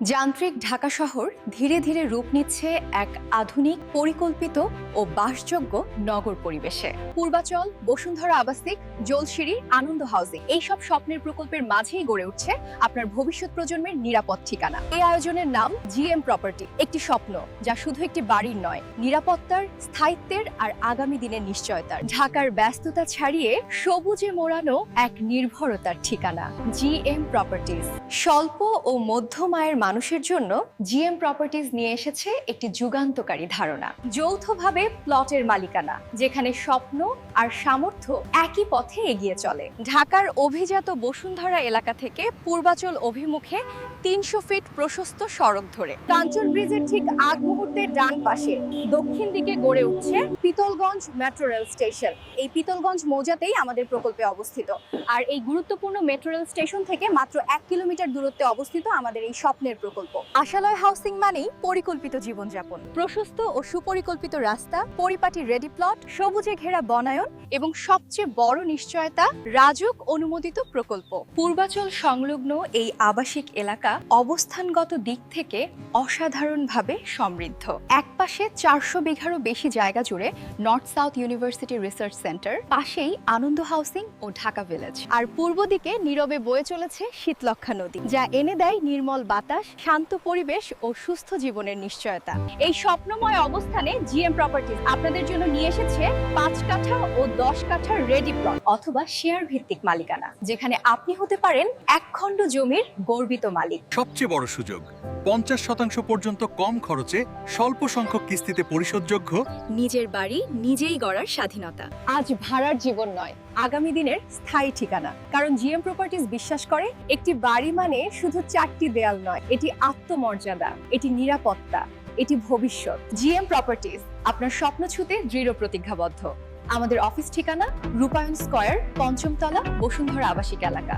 যান্ত্রিক ঢাকা শহর ধীরে ধীরে রূপ নিচ্ছে এক আধুনিক পরিকল্পিত ও বাসযোগ্য নগর পরিবেশে। পূর্বাচল, বসুন্ধরা আবাসিক, জলশিরি, আনন্দ হাউজিং এইসব স্বপ্নের প্রকল্পের মাঝেই গড়ে উঠছে আপনার ভবিষ্যৎ প্রজন্মের নিরাপদ ঠিকানা। এই আয়োজনের নাম জিএম প্রপার্টি, একটি স্বপ্ন যা শুধু একটি বাড়ির নয়, নিরাপত্তার, স্থায়িত্বের আর আগামী দিনের নিশ্চয়তার। ঢাকার ব্যস্ততা ছাড়িয়ে সবুজে মোড়ানো এক নির্ভরতার ঠিকানা জিএম প্রপার্টিজ। স্বল্প ও মধ্যম আয়ের মানুষের জন্য জিএম প্রপার্টিজ নিয়ে এসেছে একটি যুগান্তকারী ধারণা, যৌথভাবে প্লটের মালিকানা, যেখানে স্বপ্ন আর সামর্থ্য একই পথে এগিয়ে চলে। ঢাকার অভিজাত বসুন্ধরা এলাকা থেকে পূর্বাচল অভিমুখে ৩০০ ফিট প্রশস্ত সড়ক ধরে কাঞ্চন ব্রিজের ঠিক আগ মুহূর্তে ডান পাশে দক্ষিণ দিকে গড়ে উঠছে পিতলগঞ্জ মেট্রো রেল স্টেশন। এই পিতলগঞ্জ মৌজাতেই আমাদের প্রকল্পে অবস্থিত। আর এই গুরুত্বপূর্ণ মেট্রো রেল স্টেশন থেকে মাত্র ১ কিলোমিটার দূরত্বে অবস্থিত আমাদের এই স্বপ্নের প্রকল্প। আশালয় হাউসিং মানেই পরিকল্পিত জীবনযাপন, প্রশস্ত ও সুপরিকল্পিত রাস্তা, পরিপাটি রেডি প্লট, সবুজে ঘেরা বনায়ন এবং সবচেয়ে বড় নিশ্চয়তা, রাজুক অনুমোদিত প্রকল্প। পূর্বাচল সংলগ্ন এই আবাসিক এলাকা অবস্থানগত দিক থেকে অসাধারণভাবে সমৃদ্ধ। একপাশে ৪০০ বিঘারও বেশি জায়গা জুড়ে north south university research centre, পাশেই আনন্দ হাউসিং ও ঢাকা ভিলেজ। আর পূর্ব দিকে নীরবে বয়ে চলেছে শীতলক্ষ্যা নদী, যা এনে দেয় নির্মল বাতাস, শান্ত পরিবেশ ও সুস্থ জীবনের নিশ্চয়তা। এই স্বপ্নময় অবস্থানে জিএম প্রপার্টিজ আপনাদের জন্য নিয়ে এসেছে ৫ কাঠা ও ১০ কাঠার রেডি প্লট অথবা শেয়ার ভিত্তিক মালিকানা, যেখানে আপনি হতে পারেন এক খণ্ড জমির গর্বিত মালিক। সবচেয়ে বড় সুযোগ, ৫০% পর্যন্ত কম খরচে স্বল্প সংখ্যক কিস্তিতে পরিশোধযোগ্য, নিজের বাড়ি নিজেই গড়ার স্বাধীনতা। আজ ভাড়ার জীবন নয়, আগামী দিনের স্থায়ী ঠিকানা। কারণ জিএম প্রপার্টিজ বিশ্বাস করে একটি বাড়ি মানে শুধু ৪টি দেয়াল নয়, এটি আত্মমর্যাদা, এটি নিরাপত্তা, এটি ভবিষ্যৎ। জিএম প্রপার্টিজ আপনার স্বপ্ন ছুঁতে দৃঢ় প্রতিজ্ঞাবদ্ধ। আমাদের অফিস ঠিকানা রূপায়ণ স্কয়ার, ৫ম তলা, বসুন্ধরা আবাসিক এলাকা।